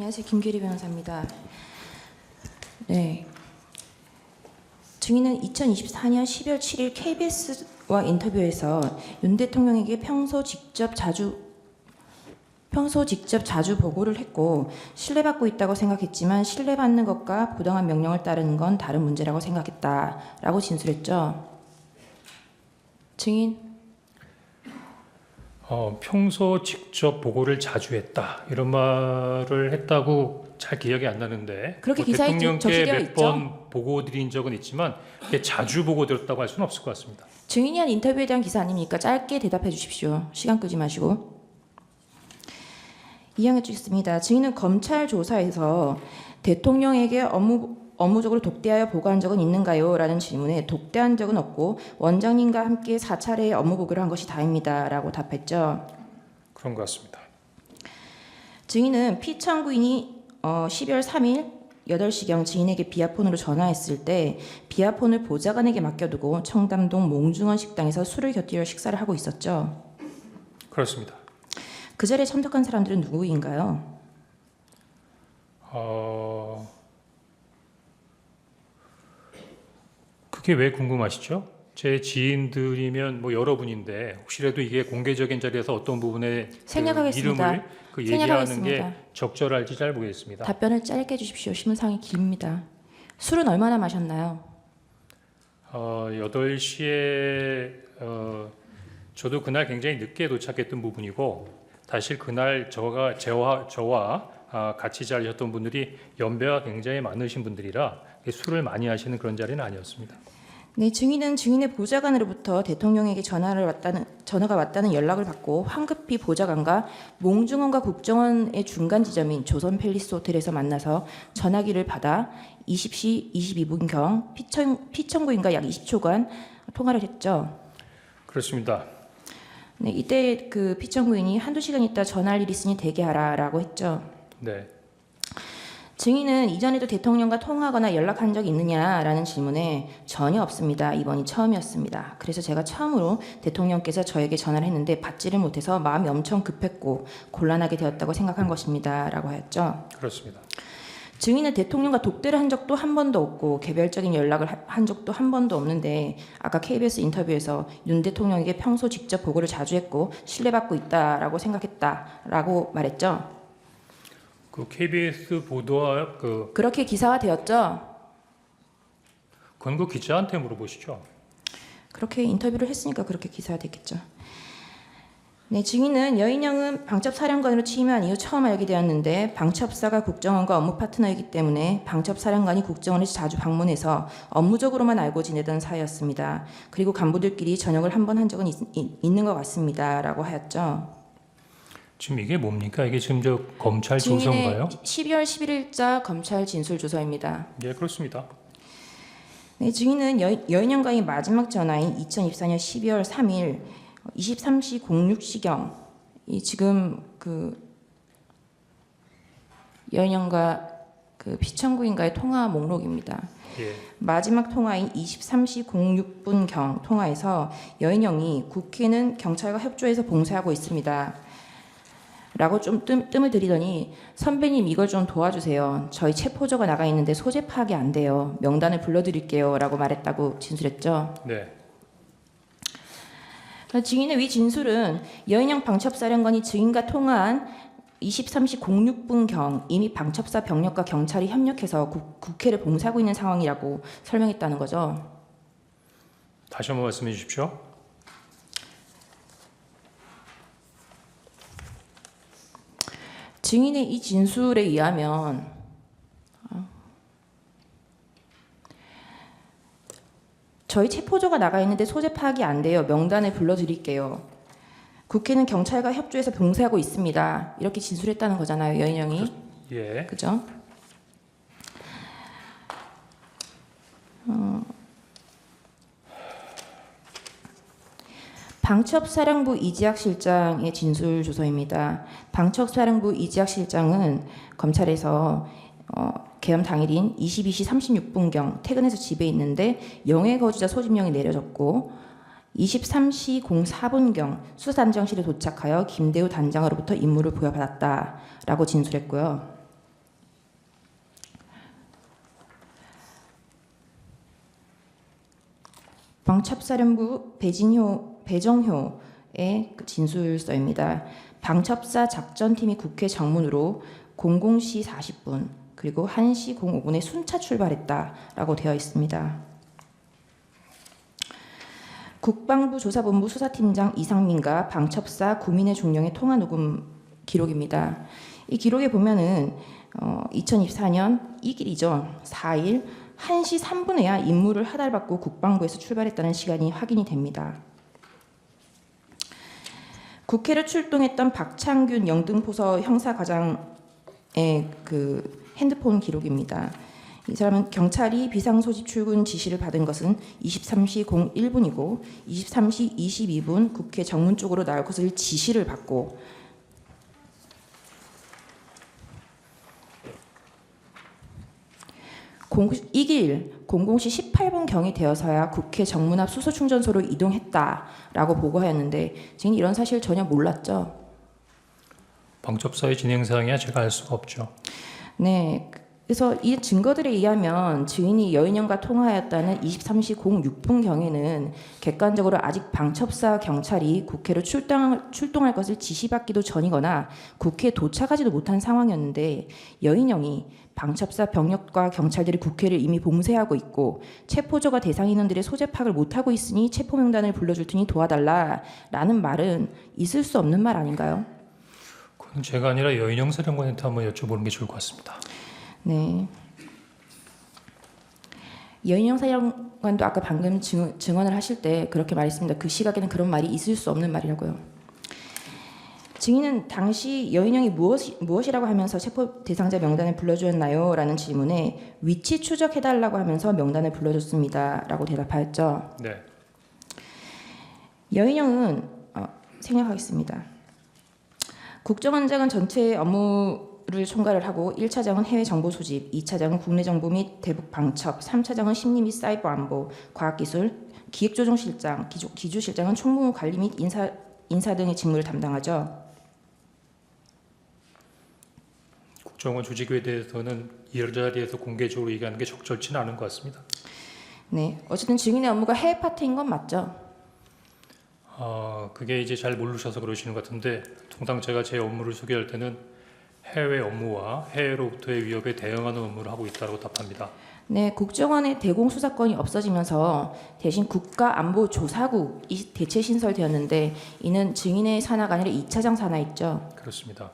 안녕하세요. 김규리 변호사입니다. 네. 증인은 2024년 12월 7일 KBS와 인터뷰에서 윤 대통령에게 평소 직접 자주 보고를 했고 신뢰받고 있다고 생각했지만 신뢰받는 것과 부당한 명령을 따르는 건 다른 문제라고 생각했다라고 진술했죠. 증인. 평소 직접 보고를 자주 했다 이런 말을 했다고 잘 기억이 안 나는데 그렇게 기사에 대통령께 적시되어 몇 있죠. 번 보고 드린 적은 있지만 그게 자주 보고 드렸다고 할 수는 없을 것 같습니다. 증인이 한 인터뷰에 대한 기사 아닙니까? 짧게 대답해 주십시오. 시간 끄지 마시고. 이양해 주겠습니다. 증인은 검찰 조사에서 대통령에게 업무적으로 독대하여 보고한 적은 있는가요? 라는 질문에 독대한 적은 없고 원장님과 함께 4차례의 업무 보고를 한 것이 다입니다. 라고 답했죠. 그런 것 같습니다. 증인은 피청구인이 12월 3일 8시경 증인에게 비아폰으로 전화했을 때 비아폰을 보좌관에게 맡겨두고 청담동 몽중원 식당에서 술을 곁들여 식사를 하고 있었죠. 그렇습니다. 그 자리에 참석한 사람들은 누구인가요? 그게 왜 궁금하시죠? 제 지인들이면 뭐 여러분인데 혹시라도 이게 공개적인 자리에서 어떤 부분에 생략하겠습니다. 이름을 얘기하는 게 생략하겠습니다. 적절할지 잘 모르겠습니다. 답변을 짧게 해주십시오. 신문상이 깁니다. 술은 얼마나 마셨나요? 8시에 저도 그날 굉장히 늦게 도착했던 부분이고 사실 그날 저와 같이 자리셨던 분들이 연배가 굉장히 많으신 분들이라 술을 많이 하시는 그런 자리는 아니었습니다. 네, 증인은 증인의 보좌관으로부터 대통령에게 전화가 왔다는 연락을 받고 황급히 보좌관과 몽중원과 국정원의 중간 지점인 조선 팰리스 호텔에서 만나서 전화기를 받아 20시 22분경 피청구인과 약 20초간 통화를 했죠. 그렇습니다. 네, 이때 그 피청구인이 한두 시간 있다 전화할 일 있으니 대기하라라고 했죠. 네. 증인은 이전에도 대통령과 통화하거나 연락한 적이 있느냐라는 질문에 전혀 없습니다. 이번이 처음이었습니다. 그래서 제가 처음으로 대통령께서 저에게 전화를 했는데 받지를 못해서 마음이 엄청 급했고 곤란하게 되었다고 생각한 것입니다. 라고 하였죠. 그렇습니다. 증인은 대통령과 독대를 한 적도 한 번도 없고 개별적인 연락을 한 적도 한 번도 없는데 아까 KBS 인터뷰에서 윤 대통령에게 평소 직접 보고를 자주 했고 신뢰받고 있다라고 생각했다라고 말했죠. 그 KBS 보도와 그렇게 기사화되었죠. 그건 그 기자한테 물어보시죠. 그렇게 인터뷰를 했으니까 그렇게 기사화됐겠죠. 네, 증인은 여인영은 방첩사령관으로 취임한 이후 처음 알게 되었는데 방첩사가 국정원과 업무 파트너이기 때문에 방첩사령관이 국정원을 자주 방문해서 업무적으로만 알고 지내던 사이였습니다. 그리고 간부들끼리 저녁을 한 번 한 적은 있는 것 같습니다. 라고 하였죠. 지금 이게 뭡니까? 이게 지금 저 검찰 조서인가요? 12월 11일자 검찰 진술 조서입니다. 네, 그렇습니다. 네, 증인은 여인영과의 마지막 전화인 2024년 12월 3일 23시 06시경 지금 그 여인영과 그 피청구인과의 통화 목록입니다. 예. 마지막 통화인 23시 06분경 통화에서 여인영이 국회는 경찰과 협조해서 봉쇄하고 있습니다. 라고 좀 뜸을 들이더니 선배님 이걸 좀 도와주세요. 저희 체포조가 나가 있는데 소재 파악이 안 돼요. 명단을 불러드릴게요. 라고 말했다고 진술했죠. 네. 증인의 위 진술은 여인영 방첩사령관이 증인과 통화한 23시 06분경 이미 방첩사 병력과 경찰이 협력해서 국회를 봉쇄하고 있는 상황이라고 설명했다는 거죠. 다시 한번 말씀해 주십시오. 증인의 이 진술에 의하면 저희 체포조가 나가 있는데 소재 파악이 안 돼요. 명단을 불러드릴게요. 국회는 경찰과 협조해서 봉쇄하고 있습니다. 이렇게 진술했다는 거잖아요. 여인영이. 예. 그죠? 방첩사령부 이지학 실장의 진술 조서입니다. 방첩사령부 이지학 실장은 검찰에서 계엄 당일인 22시 36분경 퇴근해서 집에 있는데 영해 거주자 소집령이 내려졌고 23시 04분경 수사단장실에 도착하여 김대우 단장으로부터 임무를 부여받았다라고 진술했고요. 방첩사령부 배정효의 그 진술서입니다. 방첩사 작전팀이 국회 정문으로 00시 40분 그리고 1시 05분에 순차 출발했다라고 되어 있습니다. 국방부 조사본부 수사팀장 이상민과 방첩사 구민의 종령의 통화 녹음 기록입니다. 이 기록에 보면은 2024년 이 길이죠. 4일 1시 3분에야 임무를 하달받고 국방부에서 출발했다는 시간이 확인이 됩니다. 국회를 출동했던 박창균 영등포서 형사과장의 그 핸드폰 기록입니다. 이 사람은 경찰이 비상소집 출근 지시를 받은 것은 23시 01분이고 23시 22분 국회 정문 쪽으로 나올 것을 지시를 받고 이길 00시 18분경이 되어서야 국회 정문 앞 수소충전소로 이동했다라고 보고하였는데 지금 이런 사실 전혀 몰랐죠? 방첩사의 진행 사항이야 제가 알 수가 없죠. 네. 그래서 이 증거들에 의하면 증인이 여인영과 통화하였다는 23시 06분경에는 객관적으로 아직 방첩사 경찰이 국회로 출동할 것을 지시받기도 전이거나 국회에 도착하지도 못한 상황이었는데 여인영이 방첩사 병력과 경찰들이 국회를 이미 봉쇄하고 있고 체포조가 대상 인원들의 소재 파악을 못하고 있으니 체포명단을 불러줄 테니 도와달라라는 말은 있을 수 없는 말 아닌가요? 그건 제가 아니라 여인영 사령관한테 한번 여쭤보는 게 좋을 것 같습니다. 네. 여인영 사령관도 아까 방금 증언을 하실 때 그렇게 말했습니다. 그 시각에는 그런 말이 있을 수 없는 말이라고요. 증인은 당시 여인영이 무엇이라고 하면서 체포 대상자 명단을 불러주었나요? 라는 질문에 위치 추적해달라고 하면서 명단을 불러줬습니다. 라고 대답하였죠. 네. 여인영은 생략하겠습니다. 국정원장은 전체 업무를 총괄을 하고 1차장은 해외 정보 소집, 2차장은 국내 정보 및 대북 방첩, 3차장은 심리 및 사이버 안보, 과학기술, 기획조정실장, 기주실장은 총무 관리 및 인사 등의 직무를 담당하죠. 국정원 조직에 대해서는 이 자리에서 공개적으로 얘기하는 게 적절치는 않은 것 같습니다. 네, 어쨌든 증인의 업무가 해외 파트인 건 맞죠? 그게 이제 잘 모르셔서 그러시는 것 같은데 통상 제가 제 업무를 소개할 때는 해외 업무와 해외로부터의 위협에 대응하는 업무를 하고 있다고 답합니다. 네, 국정원의 대공수사권이 없어지면서 대신 국가안보조사국이 대체 신설되었는데 이는 증인의 산하가 아니라 2차장 산하였죠. 그렇습니다.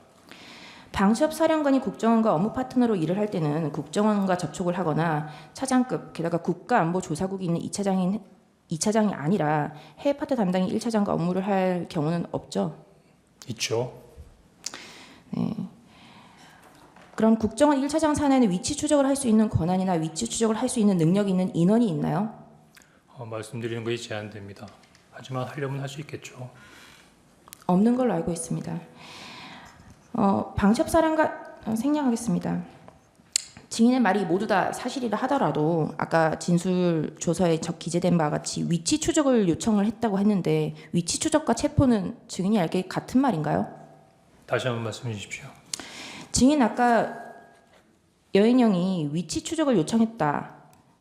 방첩사령관이 국정원과 업무 파트너로 일을 할 때는 국정원과 접촉을 하거나 차장급 게다가 국가안보조사국이 있는 2차장이 아니라 해외 파트 담당이 1차장과 업무를 할 경우는 없죠. 있죠. 네. 그럼 국정원 1차장 산하에는 위치 추적을 할 수 있는 권한이나 위치 추적을 할 수 있는 능력이 있는 인원이 있나요? 말씀드리는 것이 제한됩니다. 하지만 하려면 할 수 있겠죠. 없는 걸로 알고 있습니다. 방첩사령관 생략하겠습니다. 증인의 말이 모두 다 사실이라 하더라도 아까 진술 조서에 기재된 바와 같이 위치 추적을 요청을 했다고 했는데 위치 추적과 체포는 증인이 알기에 같은 말인가요? 다시 한번 말씀해 주십시오. 증인 아까 여인영이 위치 추적을 요청했다.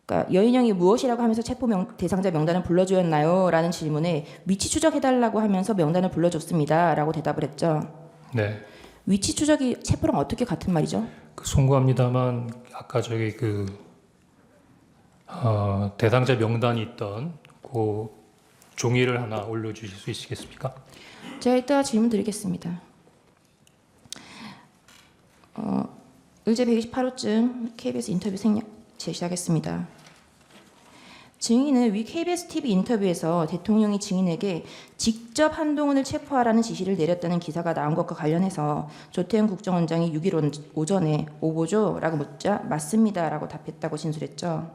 그러니까 여인영이 무엇이라고 하면서 체포 대상자 명단을 불러주었나요? 라는 질문에 위치 추적해달라고 하면서 명단을 불러줬습니다. 라고 대답을 했죠. 네. 위치 추적이 체포랑 어떻게 같은 말이죠? 송구합니다만 아까 저기 대상자 명단이 있던 그 종이를 하나 올려주실 수 있으시겠습니까? 제가 이따가 질문 드리겠습니다. 의제 128호증 KBS 인터뷰 제시하겠습니다. 증인은 위 KBS TV 인터뷰에서 대통령이 증인에게 직접 한동훈을 체포하라는 지시를 내렸다는 기사가 나온 것과 관련해서 조태현 국정원장이 6일 오전에 오보죠라고 묻자 맞습니다라고 답했다고 진술했죠.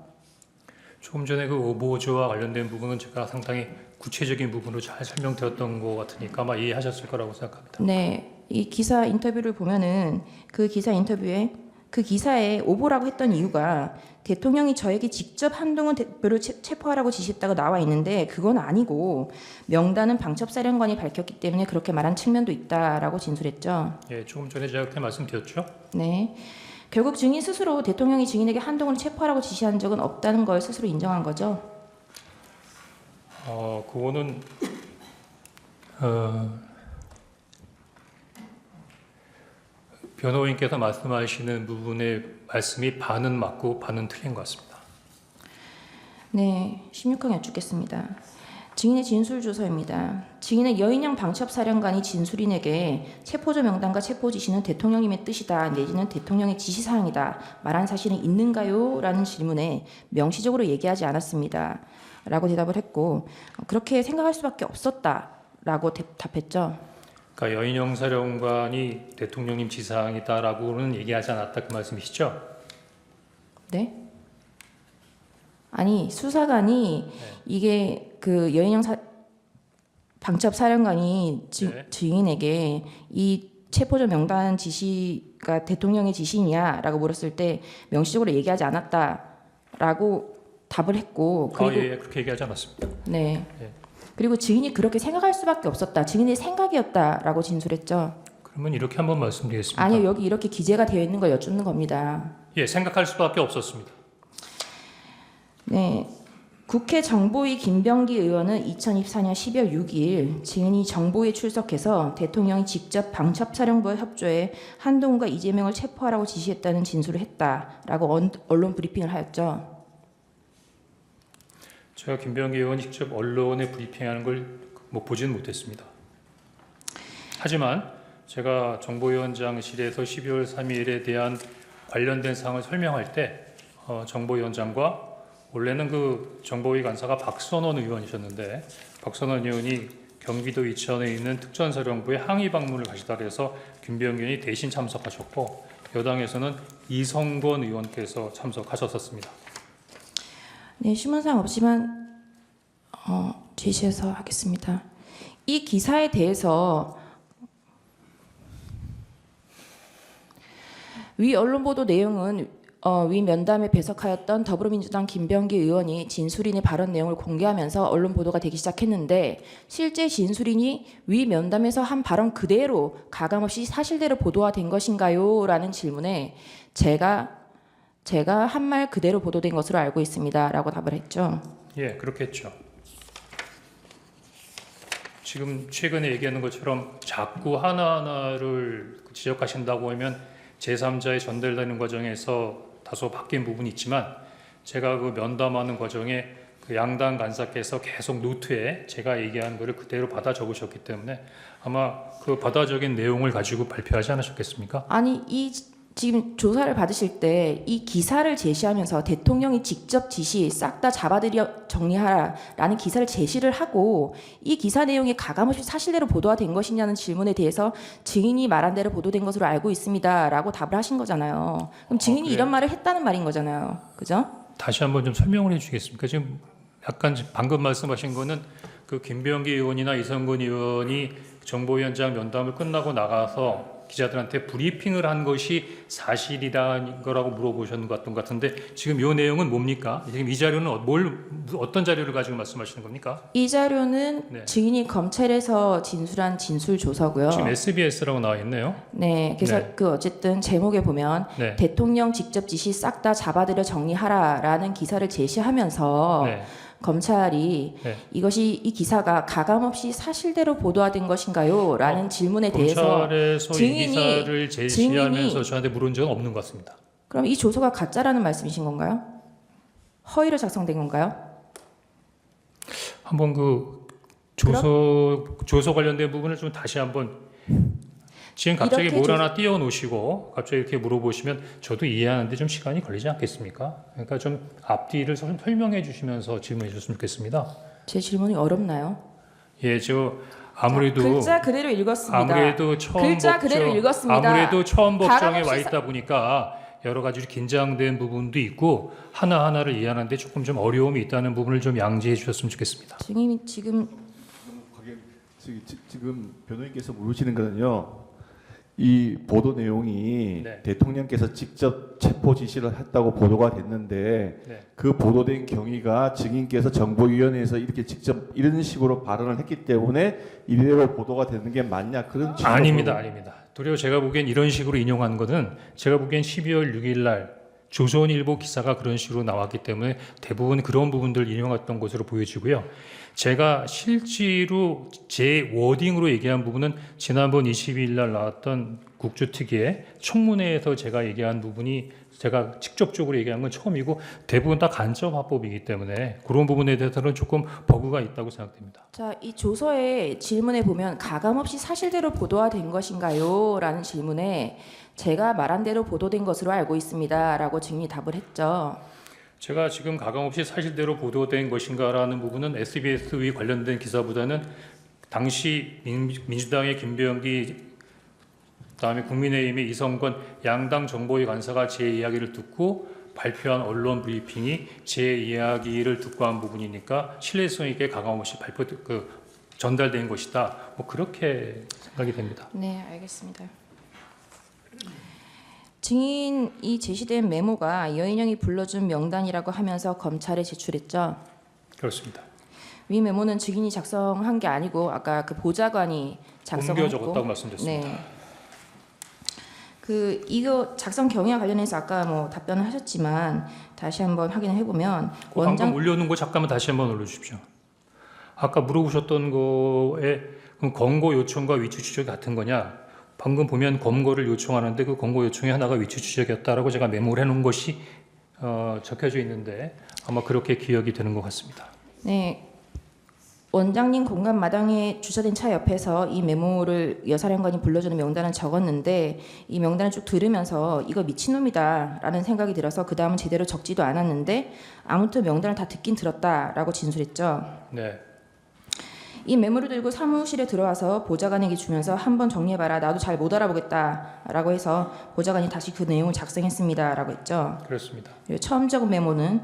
조금 전에 그 오보조와 관련된 부분은 제가 상당히 구체적인 부분으로 잘 설명드렸던 것 같으니까 아마 이해하셨을 거라고 생각합니다. 네, 이 기사 인터뷰를 보면은 그 기사 인터뷰에 그 기사에 오보라고 했던 이유가 대통령이 저에게 직접 한동훈 대표를 체포하라고 지시했다고 나와 있는데 그건 아니고 명단은 방첩사령관이 밝혔기 때문에 그렇게 말한 측면도 있다라고 진술했죠. 예, 조금 전에 제가 그렇게 말씀드렸죠. 네, 결국 증인 스스로 대통령이 증인에게 한동훈을 체포하라고 지시한 적은 없다는 걸 스스로 인정한 거죠. 그거는 변호인께서 말씀하시는 부분의 말씀이 반은 맞고 반은 틀린 것 같습니다. 네, 16항 여쭙겠습니다. 증인의 진술 조서입니다. 증인은 여인영 방첩사령관이 진술인에게 체포조 명단과 체포 지시는 대통령님의 뜻이다 내지는 대통령의 지시사항이다 말한 사실은 있는가요? 라는 질문에 명시적으로 얘기하지 않았습니다. 라고 대답을 했고 그렇게 생각할 수밖에 없었다 라고 답했죠. 그러니까 여인영 사령관이 대통령님 지시사항이다라고는 얘기하지 않았다 그 말씀이시죠? 네? 아니 수사관이 이게 그 여인영 방첩 사령관이 증인에게 이 체포조 명단 지시가 대통령의 지시냐라고 물었을 때 명시적으로 얘기하지 않았다라고 답을 했고 그리고 예, 그렇게 얘기하지 않았습니다. 네. 예. 그리고 증인이 그렇게 생각할 수밖에 없었다. 증인의 생각이었다라고 진술했죠. 그러면 이렇게 한번 말씀드리겠습니다. 아니요, 여기 이렇게 기재가 되어 있는 걸 여쭙는 겁니다. 예, 생각할 수밖에 없었습니다. 네. 국회 정보위 김병기 의원은 2024년 12월 6일 증인이 정보위에 출석해서 대통령이 직접 방첩사령부와 협조해 한동훈과 이재명을 체포하라고 지시했다는 진술을 했다라고 언론 브리핑을 하였죠. 제가 김병기 의원이 직접 언론에 브리핑하는 걸 뭐 보지는 못했습니다. 하지만 제가 정보위원장실에서 12월 3일에 대한 관련된 사항을 설명할 때 정보위원장과 원래는 그 정보위 간사가 박선원 의원이셨는데 박선원 의원이 경기도 이천에 있는 특전사령부에 항의 방문을 가시다 그래서 김병기 의원이 대신 참석하셨고 여당에서는 이성권 의원께서 참석하셨었습니다. 네, 신문상 없지만 제시해서 하겠습니다. 이 기사에 대해서 위 언론 보도 내용은 위 면담에 배석하였던 더불어민주당 김병기 의원이 진술인의 발언 내용을 공개하면서 언론 보도가 되기 시작했는데 실제 진술인이 위 면담에서 한 발언 그대로 가감없이 사실대로 보도가 된 것인가요? 라는 질문에 제가 한 말 그대로 보도된 것으로 알고 있습니다. 라고 답을 했죠. 예, 그렇겠죠. 지금 최근에 얘기하는 것처럼 자꾸 하나하나를 지적하신다고 하면 제3자에 전달되는 과정에서 다소 바뀐 부분이 있지만 제가 그 면담하는 과정에 그 양당 간사께서 계속 노트에 제가 얘기한 거를 그대로 받아 적으셨기 때문에 아마 그 받아 적인 내용을 가지고 발표하지 않으셨겠습니까? 아니 지금 조사를 받으실 때 이 기사를 제시하면서 대통령이 직접 지시 싹 다 잡아들여 정리하라라는 기사를 제시를 하고 이 기사 내용이 가감없이 사실대로 보도가 된 것이냐는 질문에 대해서 증인이 말한 대로 보도된 것으로 알고 있습니다라고 답을 하신 거잖아요. 그럼 증인이 이런 말을 했다는 말인 거잖아요. 그죠? 다시 한번 좀 설명을 해주시겠습니까? 지금 약간 방금 말씀하신 거는 그 김병기 의원이나 이성근 의원이 정보위원장 면담을 끝나고 나가서 기자들한테 브리핑을 한 것이 사실이라는 거라고 물어보셨는 것 같은데 지금 이 내용은 뭡니까? 지금 이 자료는 어떤 자료를 가지고 말씀하시는 겁니까? 이 자료는 네. 증인이 검찰에서 진술한 진술 조서고요. 지금 SBS라고 나와 있네요. 네, 그래서 네. 그 어쨌든 제목에 보면 네. 대통령 직접 지시 싹 다 잡아들여 정리하라라는 기사를 제시하면서 네. 검찰이 네. 이 기사가 가감없이 사실대로 보도된 것인가요? 라는 질문에 대해서 검찰에서 이 기사를 제시하면서 저한테 물은 적은 없는 것 같습니다. 그럼 이 조서가 가짜라는 말씀이신 건가요? 허위로 작성된 건가요? 한번 그 조서 관련된 부분을 좀 다시 한번 지금 갑자기 뭘 하나 띄워 놓으시고 갑자기 이렇게 물어보시면 저도 이해하는데 좀 시간이 걸리지 않겠습니까? 그러니까 좀 앞뒤를 설명해 주시면서 질문해 주셨으면 좋겠습니다. 제 질문이 어렵나요? 예, 아무래도 글자 그대로 읽었습니다. 아무래도 처음 법정에 와 있다 보니까 여러 가지 긴장된 부분도 있고 하나하나를 이해하는데 조금 좀 어려움이 있다는 부분을 좀 양지해 주셨으면 좋겠습니다. 증인이 지금 변호인께서 물으시는 거는요. 이 보도 내용이 네. 대통령께서 직접 체포 지시를 했다고 보도가 됐는데 네. 그 보도된 경위가 증인께서 정보위원회에서 이렇게 직접 이런 식으로 발언을 했기 때문에 이대로 보도가 되는 게 맞냐 그런 아닙니다. 도리어 제가 보기엔 이런 식으로 인용한 거는 제가 보기엔 12월 6일 날 조선일보 기사가 그런 식으로 나왔기 때문에 대부분 그런 부분들을 인용했던 것으로 보여지고요. 제가 실제로 제 워딩으로 얘기한 부분은 지난번 22일 날 나왔던 국조특위의 청문회에서 제가 얘기한 부분이 제가 직접적으로 얘기한 건 처음이고 대부분 다 간접 화법이기 때문에 그런 부분에 대해서는 조금 버그가 있다고 생각됩니다. 자, 이 조서의 질문에 보면 가감없이 사실대로 보도가 된 것인가요? 라는 질문에 제가 말한 대로 보도된 것으로 알고 있습니다. 라고 증인이 답을 했죠. 제가 지금 가감없이 사실대로 보도된 것인가라는 부분은 SBS의 관련된 기사보다는 당시 민주당의 김병기 그다음에 국민의힘의 이성건 양당 정보위 관사가 제 이야기를 듣고 발표한 언론 브리핑이 제 이야기를 듣고 한 부분이니까 신뢰성 있게 가감없이 전달된 것이다. 뭐 그렇게 생각이 됩니다. 네, 알겠습니다. 증인이 제시된 메모가 여인영이 불러준 명단이라고 하면서 검찰에 제출했죠. 그렇습니다. 위 메모는 증인이 작성한 게 아니고 아까 그 보좌관이 옮겨 작성했고, 적었다고 말씀드렸습니다. 네. 그 이거 작성 경위와 관련해서 아까 뭐 답변을 하셨지만 다시 한번 확인을 해보면 방금 올려놓은 거 잠깐만 다시 한번 올려주십시오. 아까 물어보셨던 거에 그럼 검거 요청과 위치 추적이 같은 거냐? 방금 보면 검거를 요청하는데 그 검거 요청이 하나가 위치 추적이었다라고 제가 메모를 해놓은 것이 적혀져 있는데 아마 그렇게 기억이 되는 것 같습니다. 네. 원장님 공간 마당에 주차된 차 옆에서 이 메모를 여사령관이 불러주는 명단을 적었는데 이 명단을 쭉 들으면서 이거 미친놈이다라는 생각이 들어서 그 다음은 제대로 적지도 않았는데 아무튼 명단을 다 듣긴 들었다라고 진술했죠. 네. 이 메모를 들고 사무실에 들어와서 보좌관에게 주면서 한번 정리해봐라. 나도 잘 못 알아보겠다라고 해서 보좌관이 다시 그 내용을 작성했습니다라고 했죠. 그렇습니다. 그리고 처음 적은 메모는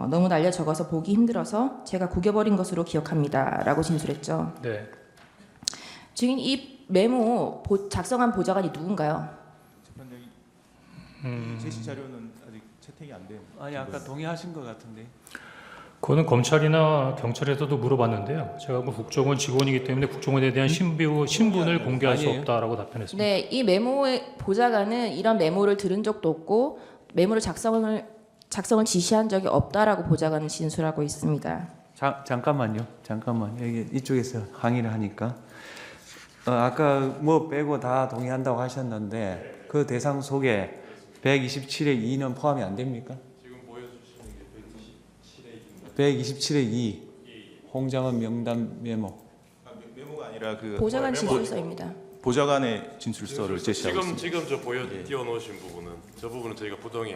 너무 날려 적어서 보기 힘들어서 제가 구겨버린 것으로 기억합니다라고 진술했죠. 네. 증인 이 메모 작성한 보좌관이 누군가요? 제시 자료는 아직 채택이 안 된. 아니 아까 동의하신 것 같은데. 그거는 검찰이나 경찰에서도 물어봤는데요. 제가 그 국정원 직원이기 때문에 국정원에 대한 신분을 공개할 수 아니에요. 없다라고 답변했습니다. 네, 이 메모의 보좌관은 이런 메모를 들은 적도 없고 메모를 작성을 지시한 적이 없다라고 보좌관은 진술하고 있습니다. 잠깐만요. 여기 이쪽에서 항의를 하니까 아까 뭐 빼고 다 동의한다고 하셨는데 그 대상 속에 127의 2는 포함이 안 됩니까? 지금 보여주시는 게 127의 2 홍장원 명단 메모. 메모가 아니라 그 보좌관 진술서입니다. 보좌관의 진술서를 제시하고 있습니다. 지금 저 띄워놓으신 부분은 저 부분은 저희가 부동의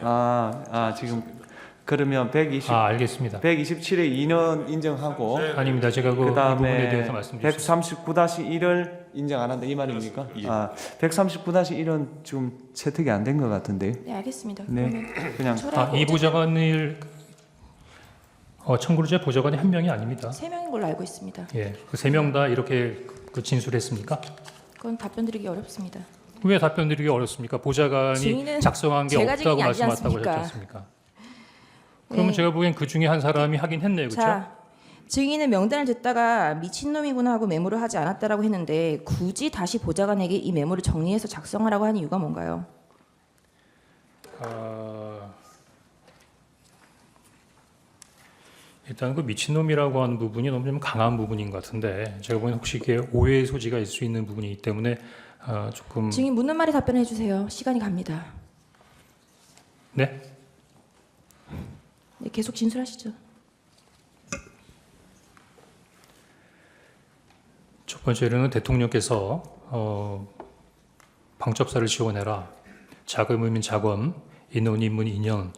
지금 그러면 알겠습니다. 127의 2는 인정하고 아닙니다. 제가 그 부분에 대해서 말씀드렸습니다. 139-1을 인정 안 한다 이 말입니까? 예. 139-1은 지금 채택이 안 된 것 같은데. 네, 알겠습니다. 네, 그러면 그냥 철회하고 이 보좌관을 청구자 보좌관이 한 명이 아닙니다. 3명인 걸로 알고 있습니다. 예, 그 세 명 다 이렇게 진술했습니까? 그건 답변 드리기 어렵습니다. 왜 답변 드리기 어렵습니까? 보좌관이 증인은 작성한 게 제가 없다고 증인이 아니지 말씀하셨다고 하셨지 않습니까? 않습니까? 그러면 네. 제가 보기엔 그 중에 한 사람이 하긴 했네요. 그렇죠? 자, 증인은 명단을 듣다가 미친놈이구나 하고 메모를 하지 않았다라고 했는데 굳이 다시 보좌관에게 이 메모를 정리해서 작성하라고 한 이유가 뭔가요? 일단 그 미친놈이라고 하는 부분이 너무 좀 강한 부분인 것 같은데 제가 보기엔 혹시 이게 오해의 소지가 있을 수 있는 부분이기 때문에 조금 증인 묻는 말에 답변해 주세요. 시간이 갑니다. 네? 네, 계속 진술하시죠. 첫 번째로는 대통령께서 방첩사를 지원해라. 자금이면 자금, 인원이면 인원,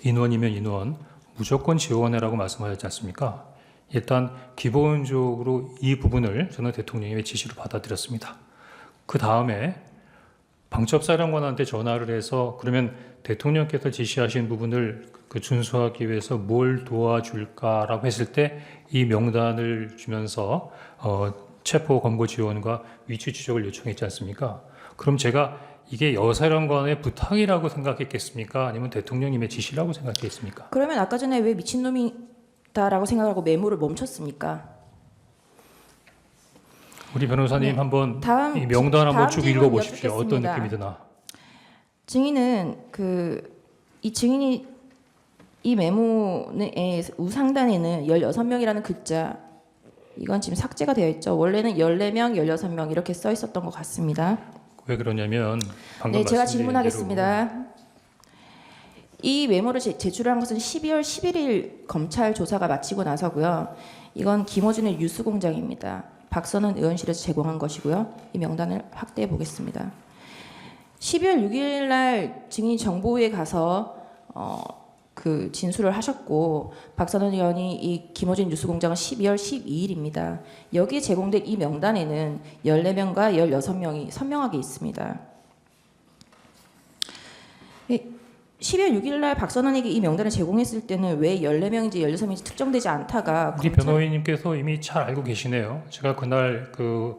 인원이면 인원 무조건 지원해라고 말씀하셨지 않습니까? 일단 기본적으로 이 부분을 저는 대통령의 지시로 받아들였습니다. 그 다음에 방첩사령관한테 전화를 해서 그러면 대통령께서 지시하신 부분을 준수하기 위해서 뭘 도와줄까라고 했을 때 이 명단을 주면서 체포 검거 지원과 위치 추적을 요청했지 않습니까? 그럼 제가 이게 여사령관의 부탁이라고 생각했겠습니까? 아니면 대통령님의 지시라고 생각했습니까? 그러면 아까 전에 왜 미친놈이다라고 생각하고 메모를 멈췄습니까? 우리 변호사님 네. 한번 다음 이 명단 한번 다음 쭉 질문 읽어보십시오. 어떤 여쭙겠습니다. 느낌이 드나? 증인은 이 이 증인이 이 메모의 우상단에는 16명이라는 글자, 이건 지금 삭제가 되어 있죠. 원래는 14명, 16명 이렇게 써 있었던 것 같습니다. 왜 그러냐면 방금 네, 제가 말씀드린 질문하겠습니다. 이 메모를 제출한 것은 12월 11일 검찰 조사가 마치고 나서고요. 이건 김어준의 뉴스 공장입니다. 박선원 의원실에서 제공한 것이고요. 이 명단을 확대해 보겠습니다. 12월 6일 날 증인이 정보위에 가서 그 진술을 하셨고, 박선원 의원이 이 김어준 뉴스 공장은 12월 12일입니다. 여기에 제공된 이 명단에는 14명과 16명이 선명하게 있습니다. 12월 6일 날 박선원에게 이 명단을 제공했을 때는 왜 14명인지 16명인지 특정되지 않다가 우리 변호인님께서 이미 잘 알고 계시네요. 제가 그날 그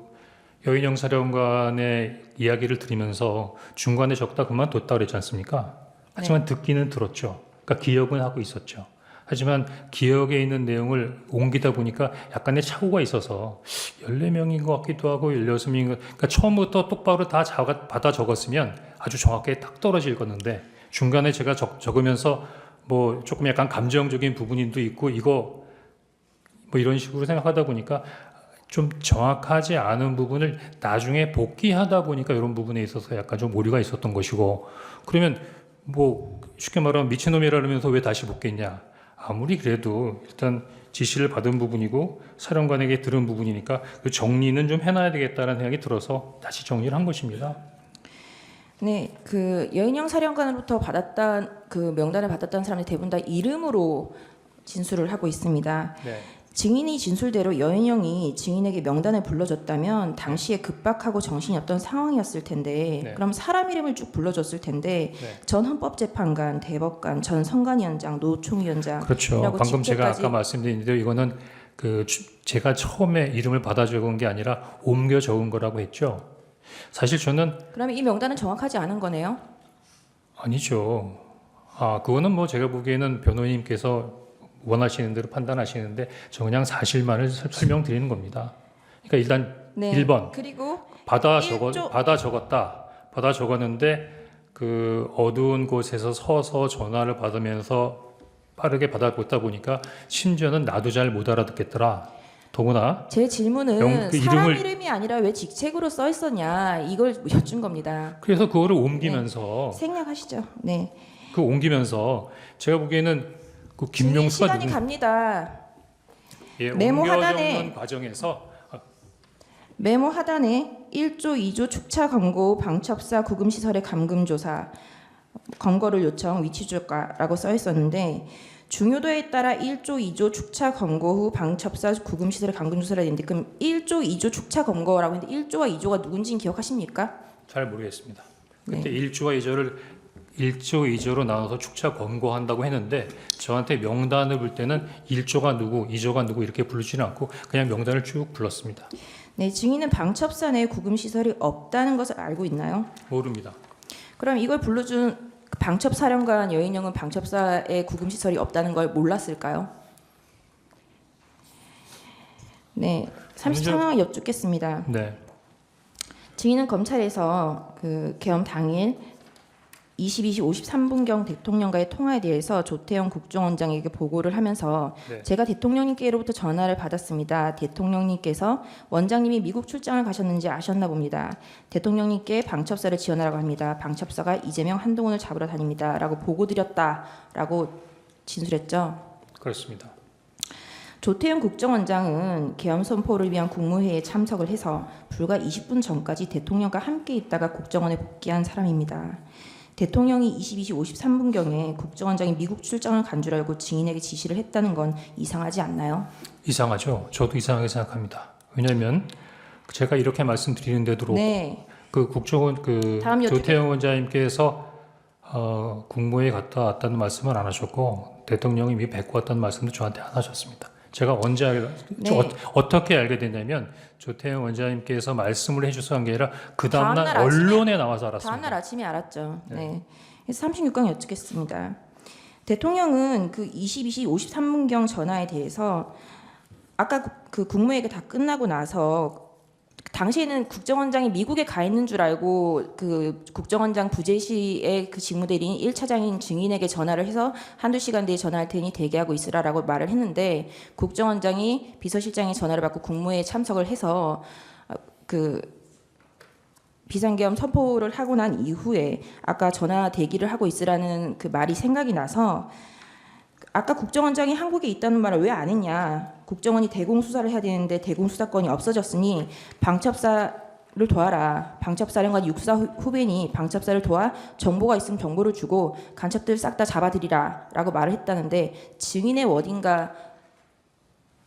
여인영 사령관의 이야기를 들으면서 중간에 적다 그만뒀다 그랬지 않습니까? 하지만 듣기는 들었죠. 그러니까 기억은 하고 있었죠. 하지만 기억에 있는 내용을 옮기다 보니까 약간의 착오가 있어서 14명인 것 같기도 하고 16명인 것, 그러니까 처음부터 똑바로 다 받아 적었으면 아주 정확하게 딱 떨어질 건데, 중간에 제가 적으면서 뭐 조금 약간 감정적인 부분도 있고 이거 뭐 이런 식으로 생각하다 보니까 좀 정확하지 않은 부분을 나중에 복귀하다 보니까 이런 부분에 있어서 약간 좀 오류가 있었던 것이고, 그러면 뭐 쉽게 말하면 미친놈이라면서 왜 다시 복귀했냐. 아무리 그래도 일단 지시를 받은 부분이고 사령관에게 들은 부분이니까 그 정리는 좀 해놔야 되겠다는 생각이 들어서 다시 정리를 한 것입니다. 네, 그 여인영 사령관으로부터 받았던 그 명단을 받았던 사람들 대부분 다 이름으로 진술을 하고 있습니다. 네. 증인이 진술대로 여인영이 증인에게 명단을 불러줬다면 당시에 급박하고 정신이 없던 상황이었을 텐데, 네. 그럼 사람 이름을 쭉 불러줬을 텐데 네. 전 헌법재판관, 대법관, 전 선관위원장, 노총위원장 그렇죠. 이라고 방금 제가 직제까지- 아까 말씀드렸는데 이거는 제가 처음에 이름을 받아 적은 게 아니라 옮겨 적은 거라고 했죠. 사실 저는 그러면 이 명단은 정확하지 않은 거네요. 아니죠. 그거는 뭐 제가 보기에는 변호인님께서 원하시는 대로 판단하시는데 저 그냥 사실만을 설명드리는 겁니다. 그러니까 일단 네. 1번 그리고 받아 일조- 적었다. 받아 적었는데 그 어두운 곳에서 서서 전화를 받으면서 빠르게 받아보다 보니까 심지어는 나도 잘 못 알아듣겠더라. 더구나 제 질문은 그 사람 이름을- 이름이 아니라 왜 직책으로 써 있었냐 이걸 여쭌 겁니다. 그래서 그거를 옮기면서 생략하시죠. 네. 그 옮기면서 제가 보기에는 그 증인 김용수가 시간이 누군 갑니다. 예, 메모 옮겨 하단에- 적는 과정에서 메모 하단에 1조 2조 축차 검거 후 방첩사 구금시설의 감금조사 검거를 요청 위치조과라고 써 있었는데, 중요도에 따라 1조 2조 축차 검거 후 방첩사 구금시설의 감금조사를 했는데, 그럼 1조 2조 축차 검거라고 했는데 1조와 2조가 누군지는 기억하십니까? 잘 모르겠습니다. 네. 그때 1조와 2조를 1조 2조로 나눠서 축차 권고한다고 했는데 저한테 명단을 볼 때는 1조가 누구, 2조가 누구 이렇게 부르지는 않고 그냥 명단을 쭉 불렀습니다. 네, 증인은 방첩사 내에 구금시설이 없다는 것을 알고 있나요? 모릅니다. 그럼 이걸 불러준 방첩사령관 여인영은 방첩사에 구금시설이 없다는 걸 몰랐을까요? 네, 33화 여쭙겠습니다. 네. 증인은 검찰에서 그 계엄 당일 22시 53분경 대통령과의 통화에 대해서 조태영 국정원장에게 보고를 하면서 네. 제가 대통령님께로부터 전화를 받았습니다. 대통령님께서 원장님이 미국 출장을 가셨는지 아셨나 봅니다. 대통령님께 방첩사를 지원하라고 합니다. 방첩사가 이재명 한동훈을 잡으러 다닙니다. 라고 보고 드렸다라고 진술했죠. 그렇습니다. 조태영 국정원장은 계엄 선포를 위한 국무회의에 참석을 해서 불과 20분 전까지 대통령과 함께 있다가 국정원에 복귀한 사람입니다. 대통령이 22시 53분경에 국정원장이 미국 출장을 간 줄 알고 증인에게 지시를 했다는 건 이상하지 않나요? 이상하죠. 저도 이상하게 생각합니다. 왜냐하면 제가 이렇게 말씀드리는데도 네. 그 국정원 그 다음 여쭙게- 조태영 원장님께서 국무회에 갔다 왔다는 말씀을 안 하셨고 대통령이 이미 뵙고 왔다는 말씀도 저한테 안 하셨습니다. 제가 언제 네. 어떻게 알게 됐냐면 조태영 원장님께서 말씀을 해주셔서 한 게 아니라 그 다음날 다음날 아침에- 언론에 나와서 알았습니다. 다음날 아침에 알았죠. 네. 그래서 36강 여쭙겠습니다. 대통령은 그 22시 53분경 전화에 대해서 아까 그 국무회의가 다 끝나고 나서 당시에는 국정원장이 미국에 가 있는 줄 알고 그 국정원장 부재시의 그 직무대리인 1차장인 증인에게 전화를 해서 한두 시간 뒤에 전화할 테니 대기하고 있으라라고 말을 했는데 국정원장이 비서실장의 전화를 받고 국무회의에 참석을 해서 그 비상계엄 선포를 하고 난 이후에 아까 전화 대기를 하고 있으라는 그 말이 생각이 나서 아까 국정원장이 한국에 있다는 말을 왜 안 했냐. 국정원이 대공수사를 해야 되는데 대공수사권이 없어졌으니 방첩사를 도와라. 방첩사령관 육사 후배니 방첩사를 도와 정보가 있으면 정보를 주고 간첩들 싹 다 잡아들이라 라고 말을 했다는데 증인의 워딩과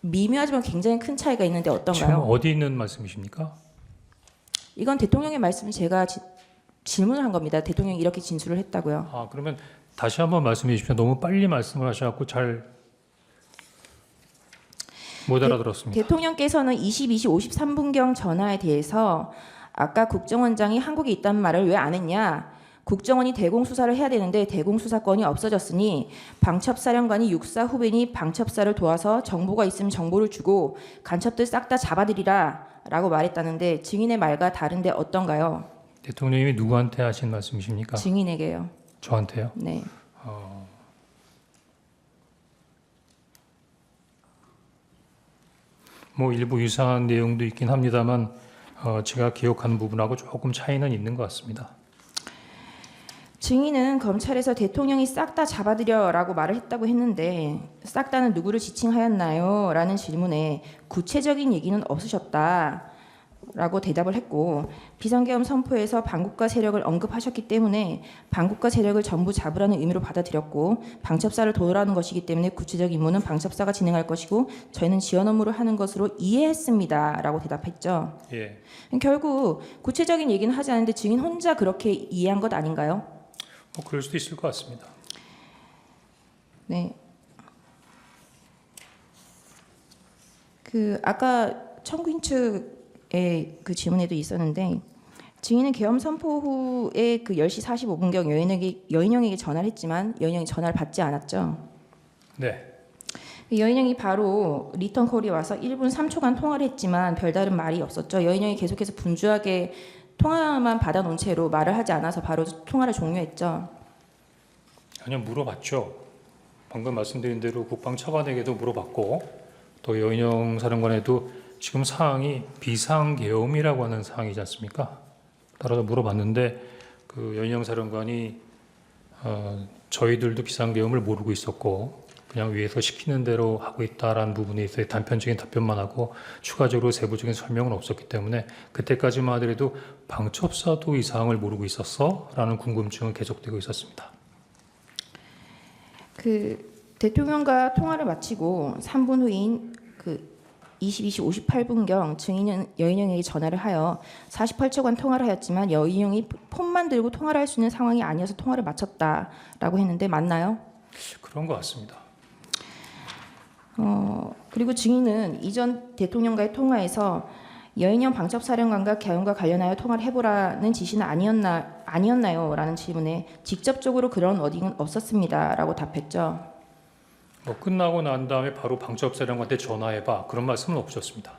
미묘하지만 굉장히 큰 차이가 있는데 지금 어떤가요? 어디 있는 말씀이십니까? 이건 대통령의 말씀을 제가 질문을 한 겁니다. 대통령이 이렇게 진술을 했다고요. 아, 그러면 다시 한번 말씀해 주십시오. 너무 빨리 말씀을 하셔갖고 잘 못 알아들었습니다. 대통령께서는 22시 53분경 전화에 대해서 아까 국정원장이 한국에 있다는 말을 왜 안 했냐. 국정원이 대공수사를 해야 되는데 대공수사권이 없어졌으니 방첩사령관이 육사 후배니 방첩사를 도와서 정보가 있으면 정보를 주고 간첩들 싹 다 잡아들이라 라고 말했다는데 증인의 말과 다른데 어떤가요? 대통령님이 누구한테 하신 말씀이십니까? 증인에게요. 저한테요? 네. 뭐 일부 유사한 내용도 있긴 합니다만 제가 기억하는 부분하고 조금 차이는 있는 것 같습니다. 증인은 검찰에서 대통령이 싹 다 잡아들여라고 말을 했다고 했는데 싹 다는 누구를 지칭하였나요? 라는 질문에 구체적인 얘기는 없으셨다라고 대답을 했고 비상계엄 선포에서 반국가 세력을 언급하셨기 때문에 반국가 세력을 전부 잡으라는 의미로 받아들였고 방첩사를 도우라는 것이기 때문에 구체적 임무는 방첩사가 진행할 것이고 저희는 지원 업무를 하는 것으로 이해했습니다라고 대답했죠. 예. 결국 구체적인 얘기는 하지 않는데 증인 혼자 그렇게 이해한 것 아닌가요? 뭐 그럴 수도 있을 것 같습니다. 네. 그 아까 청구인 측의 그 질문에도 있었는데 증인은 계엄 선포 후에 그 10시 45분경 여인영에게 전화를 했지만 여인영이 전화를 받지 않았죠. 네. 여인영이 바로 리턴 콜이 와서 1분 3초간 통화를 했지만 별다른 말이 없었죠. 여인영이 계속해서 분주하게 통화만 받아놓은 채로 말을 하지 않아서 바로 통화를 종료했죠. 아니요, 물어봤죠. 방금 말씀드린 대로 국방차관에게도 물어봤고 또 여인영 사령관에도 지금 사항이 비상계엄이라고 하는 사항이지 않습니까? 따라서 물어봤는데 그 여인영 사령관이 저희들도 비상계엄을 모르고 있었고 그냥 위에서 시키는 대로 하고 있다라는 부분에 있어서 단편적인 답변만 하고 추가적으로 세부적인 설명은 없었기 때문에 그때까지만 하더라도 방첩사도 이 사항을 모르고 있었어? 라는 궁금증은 계속되고 있었습니다. 그 대통령과 통화를 마치고 3분 후인 그 22시 58분경 증인은 여인영에게 전화를 하여 48초간 통화를 하였지만 여인영이 폰만 들고 통화를 할 수 있는 상황이 아니어서 통화를 마쳤다라고 했는데 맞나요? 그런 것 같습니다. 그리고 증인은 이전 대통령과의 통화에서 여인영 방첩사령관과 계엄과 관련하여 통화를 해보라는 지시는 아니었나요? 라는 질문에 직접적으로 그런 워딩은 없었습니다라고 답했죠. 뭐 끝나고 난 다음에 바로 방첩사령관한테 전화해봐 그런 말씀은 없으셨습니다.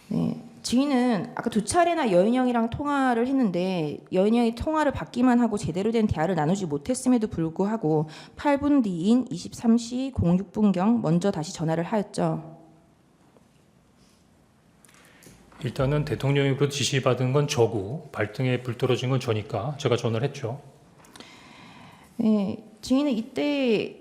네, 증인은 아까 2차례나 여인영이랑 통화를 했는데 여인영이 통화를 받기만 하고 제대로 된 대화를 나누지 못했음에도 불구하고 8분 뒤인 23시 06분경 먼저 다시 전화를 하였죠. 일단은 대통령으로 지시받은 건 저고 발등에 불 떨어진 건 저니까 제가 전화를 했죠. 네, 증인은 이때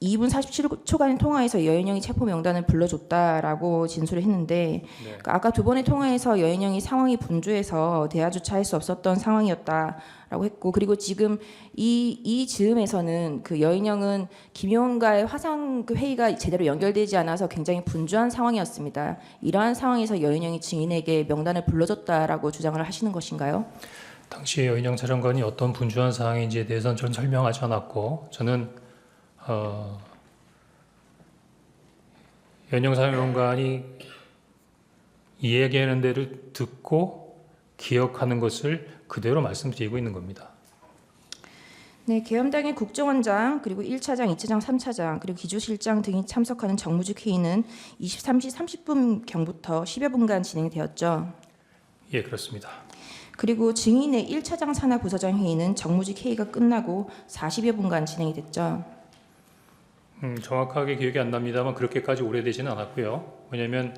2분 47초간의 통화에서 여인영이 체포 명단을 불러줬다라고 진술을 했는데 그러니까 아까 두 번의 통화에서 여인영이 상황이 분주해서 대화조차 할 수 없었던 상황이었다라고 했고 그리고 지금 이 즈음에서는 그 여인영은 김용원과의 화상 그 회의가 제대로 연결되지 않아서 굉장히 분주한 상황이었습니다. 이러한 상황에서 여인영이 증인에게 명단을 불러줬다라고 주장을 하시는 것인가요? 당시 여인영 사령관이 어떤 분주한 상황인지에 대해서는 저는 설명하지 않았고 저는 여인영 사령관이 이야기하는 대로 듣고 기억하는 것을 그대로 말씀드리고 있는 겁니다. 네, 계엄당의 국정원장 그리고 1차장, 2차장, 3차장 그리고 기조실장 등이 참석하는 정무직 회의는 23시 30분경부터 10여 분간 진행되었죠. 예, 그렇습니다. 그리고 증인의 1차장 산하 부서장 회의는 정무직 회의가 끝나고 40여 분간 진행이 됐죠. 정확하게 기억이 안 납니다만 그렇게까지 오래되지는 않았고요. 왜냐하면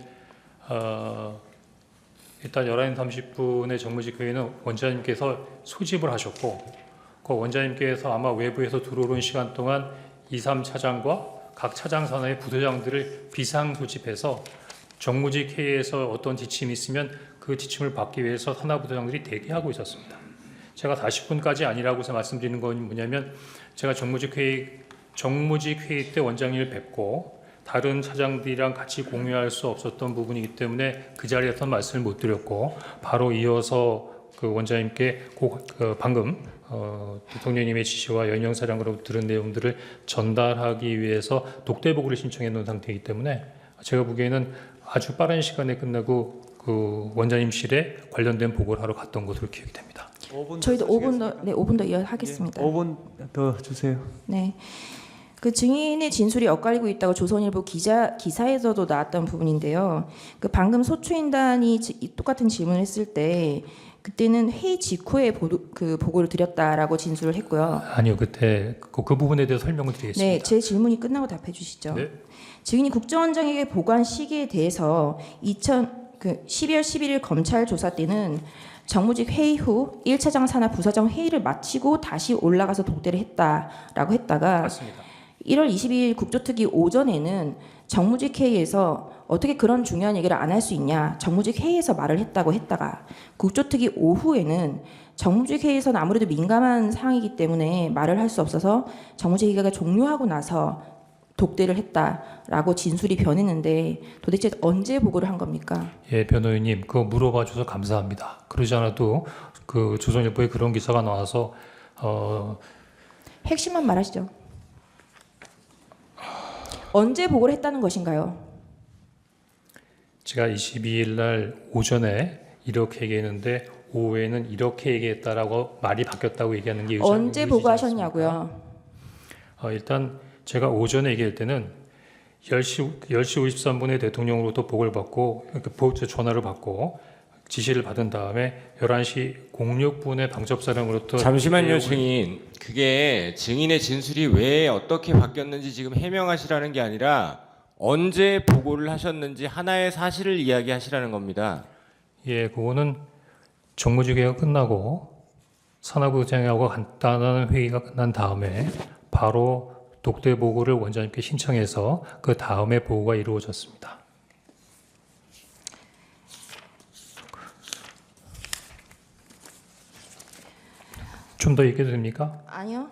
일단 11시 30분의 정무직 회의는 원장님께서 소집을 하셨고 그 원장님께서 아마 외부에서 들어오는 시간 동안 2, 3차장과 각 차장 산하의 부서장들을 비상 소집해서 정무직 회의에서 어떤 지침이 있으면 그 지침을 받기 위해서 산하 부서장들이 대기하고 있었습니다. 제가 40분까지 아니라고 말씀드리는 건 뭐냐면 제가 정무직 회의 때 원장님을 뵙고 다른 차장들이랑 같이 공유할 수 없었던 부분이기 때문에 그 자리에서 말씀을 못 드렸고 바로 이어서 그 원장님께 방금 대통령님의 지시와 연영 사령으로 들은 내용들을 전달하기 위해서 독대 보고를 신청해 놓은 상태이기 때문에 제가 보기에는 아주 빠른 시간에 끝나고 그 원장님실에 관련된 보고를 하러 갔던 것으로 기억이 됩니다. 5분 저희도 5분 더, 네, 5분 더 이어하겠습니다. 5분 더 주세요. 네. 그 증인의 진술이 엇갈리고 있다고 조선일보 기사에서도 나왔던 부분인데요. 그 방금 소추인단이 똑같은 질문을 했을 때 그때는 회의 직후에 보고를 드렸다라고 진술을 했고요. 아니요, 그때 그 부분에 대해서 설명을 드리겠습니다. 네, 제 질문이 끝나고 답해 주시죠. 네. 증인이 국정원장에게 보고한 시기에 대해서 12월 11일 검찰 조사 때는 정무직 회의 후 1차장 산하 부서장 회의를 마치고 다시 올라가서 독대를 했다라고 했다가 맞습니다. 1월 22일 국조특위 오전에는 정무직 회의에서 어떻게 그런 중요한 얘기를 안 할 수 있냐 정무직 회의에서 말을 했다고 했다가 국조특위 오후에는 정무직 회의에서는 아무래도 민감한 사항이기 때문에 말을 할 수 없어서 정무직 회의가 종료하고 나서 독대를 했다라고 진술이 변했는데 도대체 언제 보고를 한 겁니까? 예, 변호인님, 그거 물어봐 줘서 감사합니다. 그러지 않아도 그 조선일보에 그런 기사가 나와서 핵심만 말하시죠. 언제 보고를 했다는 것인가요? 제가 22일 날 오전에 이렇게 얘기했는데 오후에는 이렇게 얘기했다라고 말이 바뀌었다고 얘기하는 게 언제 의지지 보고하셨냐고요? 않습니까? 일단 제가 오전에 얘기할 때는 10시 53분에 대통령으로부터 보고를 받고 전화를 받고 지시를 받은 다음에 11시 06분에 방첩사령으로부터 잠시만요, 증인. 그게 증인의 진술이 왜 어떻게 바뀌었는지 지금 해명하시라는 게 아니라 언제 보고를 하셨는지 하나의 사실을 이야기하시라는 겁니다. 예, 그거는 정무직 회의가 끝나고 산하부장하고 간단한 회의가 끝난 다음에 바로 독대 보고를 원장님께 신청해서 그 다음에 보고가 이루어졌습니다. 좀 더 얘기해도 됩니까? 아니요.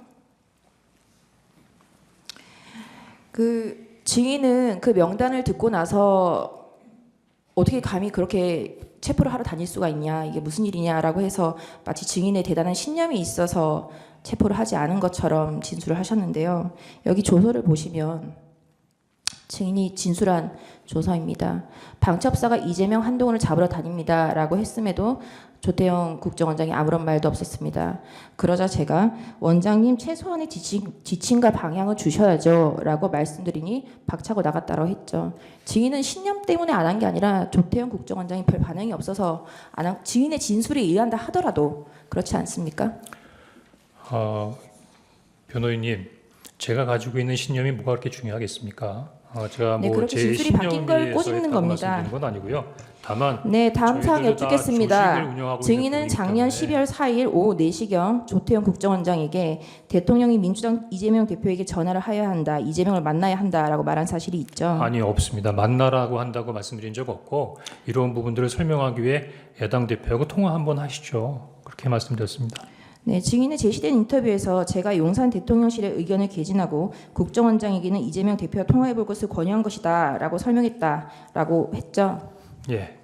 그 증인은 그 명단을 듣고 나서 어떻게 감히 그렇게 체포를 하러 다닐 수가 있냐, 이게 무슨 일이냐라고 해서 마치 증인의 대단한 신념이 있어서 체포를 하지 않은 것처럼 진술을 하셨는데요. 여기 조서를 보시면 증인이 진술한 조서입니다. 방첩사가 이재명, 한동훈을 잡으러 다닙니다라고 했음에도 조태영 국정원장이 아무런 말도 없었습니다. 그러자 제가 원장님 최소한의 지침과 방향을 주셔야죠 라고 말씀드리니 박차고 나갔다고 했죠. 증인은 신념 때문에 안 한 게 아니라 조태영 국정원장이 별 반응이 없어서 안 한, 증인의 진술에 의한다 하더라도 그렇지 않습니까? 변호인님, 제가 가지고 있는 신념이 뭐가 그렇게 중요하겠습니까? 제가 네, 뭐 그렇게 제 진술이 바뀐 걸 신념에 꼬집는 대해서 겁니다. 말씀드리는 건 아니고요. 다만 네, 다음 사항 저희들도 다 조직을 여쭙겠습니다. 운영하고 증인은 있는 작년 부분이기 때문에 12월 4일 오후 4시경 조태영 국정원장에게 대통령이 민주당 이재명 대표에게 전화를 하여야 한다, 이재명을 만나야 한다라고 말한 사실이 있죠. 아니 없습니다. 만나라고 한다고 말씀드린 적 없고 이런 부분들을 설명하기 위해 야당 대표하고 통화 한번 하시죠. 그렇게 말씀드렸습니다. 네, 증인의 제시된 인터뷰에서 제가 용산 대통령실의 의견을 개진하고 국정원장에게는 이재명 대표와 통화해볼 것을 권유한 것이다라고 설명했다라고 했죠. 예,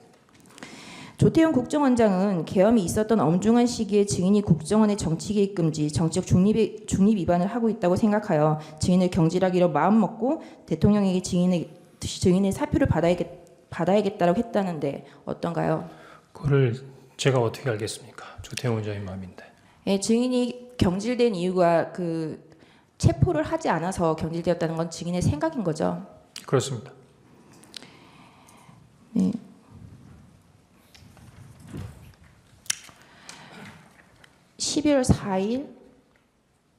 조태영 국정원장은 계엄이 있었던 엄중한 시기에 증인이 국정원의 정치개입 금지, 정치적 중립 위반을 하고 있다고 생각하여 증인을 경질하기로 마음먹고 대통령에게 증인의 사표를 받아야겠다라고 했다는데 어떤가요? 그걸 제가 어떻게 알겠습니까? 조태영 원장님 마음인데. 예, 증인이 경질된 이유가 그 체포를 하지 않아서 경질되었다는 건 증인의 생각인 거죠. 그렇습니다. 네. (12월 4일)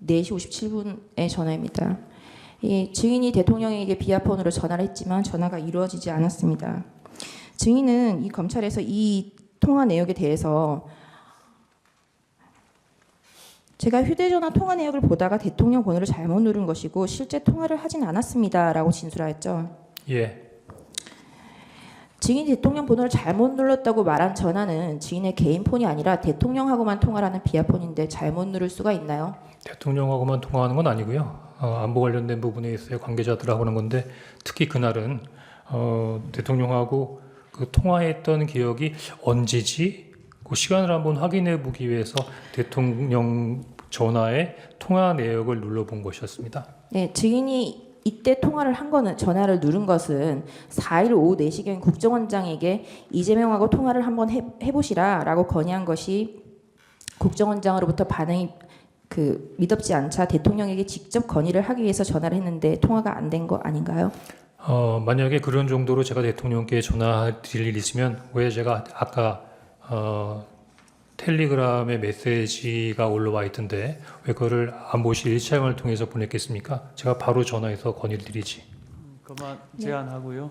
4시 57분의 전화입니다. 증인이 대통령에게 비아폰으로 전화를 했지만 전화가 이루어지지 않았습니다. 증인은 이 검찰에서 이 통화 내역에 대해서 제가 휴대전화 통화 내역을 보다가 대통령 번호를 잘못 누른 것이고 실제 통화를 하진 않았습니다라고 진술하였죠. 예. 증인이 대통령 번호를 잘못 눌렀다고 말한 전화는 증인의 개인 폰이 아니라 대통령하고만 통화를 하는 비아폰인데 잘못 누를 수가 있나요? 대통령하고만 통화하는 건 아니고요. 안보 관련된 부분에 있어서 관계자들하고 하는 건데 특히 그날은 대통령하고 그 통화했던 기억이 언제지? 그 시간을 한번 확인해 보기 위해서 대통령 전화의 통화 내역을 눌러본 것이었습니다. 네, 증인이 이때 통화를 한 거는 전화를 누른 것은 4일 오후 4시경 국정원장에게 이재명하고 통화를 한번 해보시라라고 건의한 것이 국정원장으로부터 반응이 미덥지 않자 대통령에게 직접 건의를 하기 위해서 전화를 했는데 통화가 안 된 거 아닌가요? 만약에 그런 정도로 제가 대통령께 전화드릴 일 있으면 왜 제가 아까 텔레그램에 메시지가 올라와 있던데 왜 그거를 안보실 1차장을 통해서 보냈겠습니까? 제가 바로 전화해서 건의를 드리지. 그만 제안하고요.